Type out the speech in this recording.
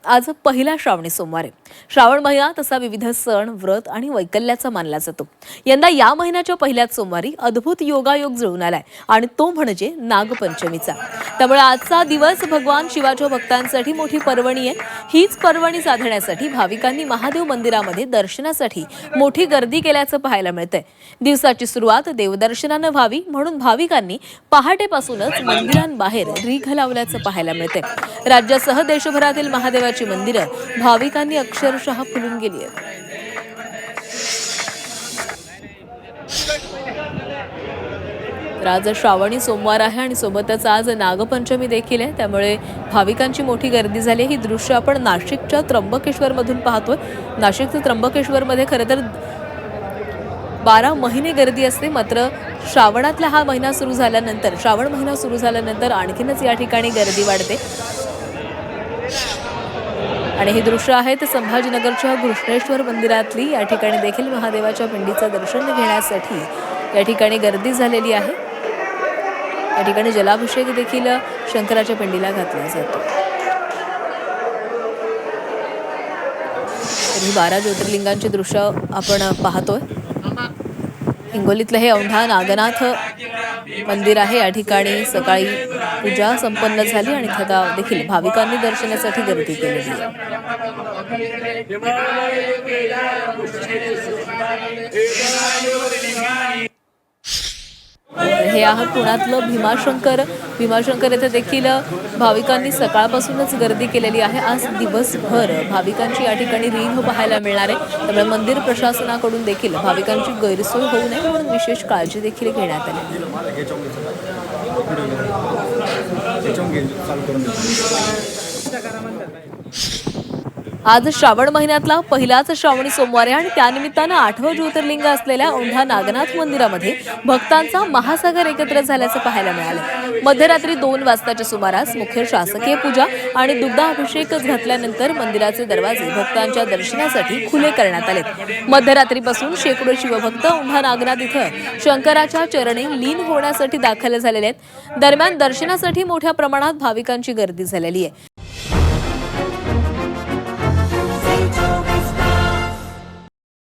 आज पहिला श्रावणी सोमवार आहे। श्रावण महिना तसा विविध सण, व्रत आणि वैकल्याचा मानला जातो। यंदा या महिन्याच्या पहिल्याच सोमवारी अद्भुत योगायोग जुळून आलाय आणि तो म्हणजे नागपंचमीचा। त्यामुळे आजचा दिवस भगवान शिवाच्या भक्तांसाठी मोठी पर्वणी आहे। हीच पर्वणी साधण्यासाठी भाविकांनी महादेव मंदिरामध्ये दर्शनासाठी मोठी गर्दी केल्याचं पाहायला मिळतंय। दिवसाची सुरुवात देवदर्शनाने व्हावी म्हणून भाविकांनी पहाटेपासूनच मंदिरांबाहेर रीघ लावल्याचं पाहायला मिळतंय। राज्यासह देशभरातील महादेवाची मंदिरं भाविकांनी अक्षरशः फुलून गेली आहेत। तर आज श्रावणी सोमवार आहे आणि सोबतच आज नागपंचमी देखील आहे, त्यामुळे भाविकांची मोठी गर्दी झाली। ही दृश्य आपण नाशिकच्या त्र्यंबकेश्वर मधून पाहतोय। नाशिकच्या त्र्यंबकेश्वर मध्ये खरं तर 12 महिने गर्दी असते, मात्र श्रावणातला हा महिना सुरू झाल्यानंतर श्रावण महिना सुरू झाल्यानंतर आणखीनच या ठिकाणी गर्दी वाढते। आणि हे दृश्य आहे ते संभाजीनगरच्या घृष्णेश्वर मंदिरातली। या ठिकाणी देखील महादेवाच्या पिंडीचं दर्शन घेण्यासाठी या ठिकाणी गर्दी झालेली आहे। या ठिकाणी जलाभिषेक देखील शंकराच्या पिंडीला घातला जातो। ही 12 ज्योतिर्लिंगांचे दृश्य आपण पाहतोय। हिंगोलीतलं हे औंढा नागनाथ मंदिर आहे। या ठिकाणी सकाळी पूजा संपन्न झाली आणि आता देखील भाविकांनी दर्शनासाठी गर्दी केलेली आहे। हे आहे पुण्यातलं भीमाशंकर येथे देखील भाविकांनी सकाळपासूनच गर्दी केलेली आहे। आज दिवसभर भाविकांची या ठिकाणी रीघ पाहायला मिळणार आहे, त्यामुळे मंदिर प्रशासनाकडून देखील भाविकांची गैरसोय होऊ नये म्हणून विशेष काळजी देखील घेण्यात आली। आज श्रावण महिन्यातला पहिलाच श्रावणी सोमवार आहे आणि त्यानिमित्तानं 8वं ज्योतिर्लिंग असलेल्या औंढा नागनाथ मंदिरामध्ये भक्तांचा महासागर एकत्र झाल्याचं पाहायला मिळालं। मध्यरात्री 2 वाजताच्या सुमारास मुख्य शासकीय पूजा आणि दुग्धाभिषेक घातल्यानंतर मंदिराचे दरवाजे भक्तांच्या दर्शनासाठी खुले करण्यात आले। मध्यरात्रीपासून शेकडो शिवभक्त औंढा नागनाथ इथं शंकराच्या चरणी लीन होण्यासाठी दाखल झालेले आहेत। दरम्यान दर्शनासाठी मोठ्या प्रमाणात भाविकांची गर्दी झालेली आहे।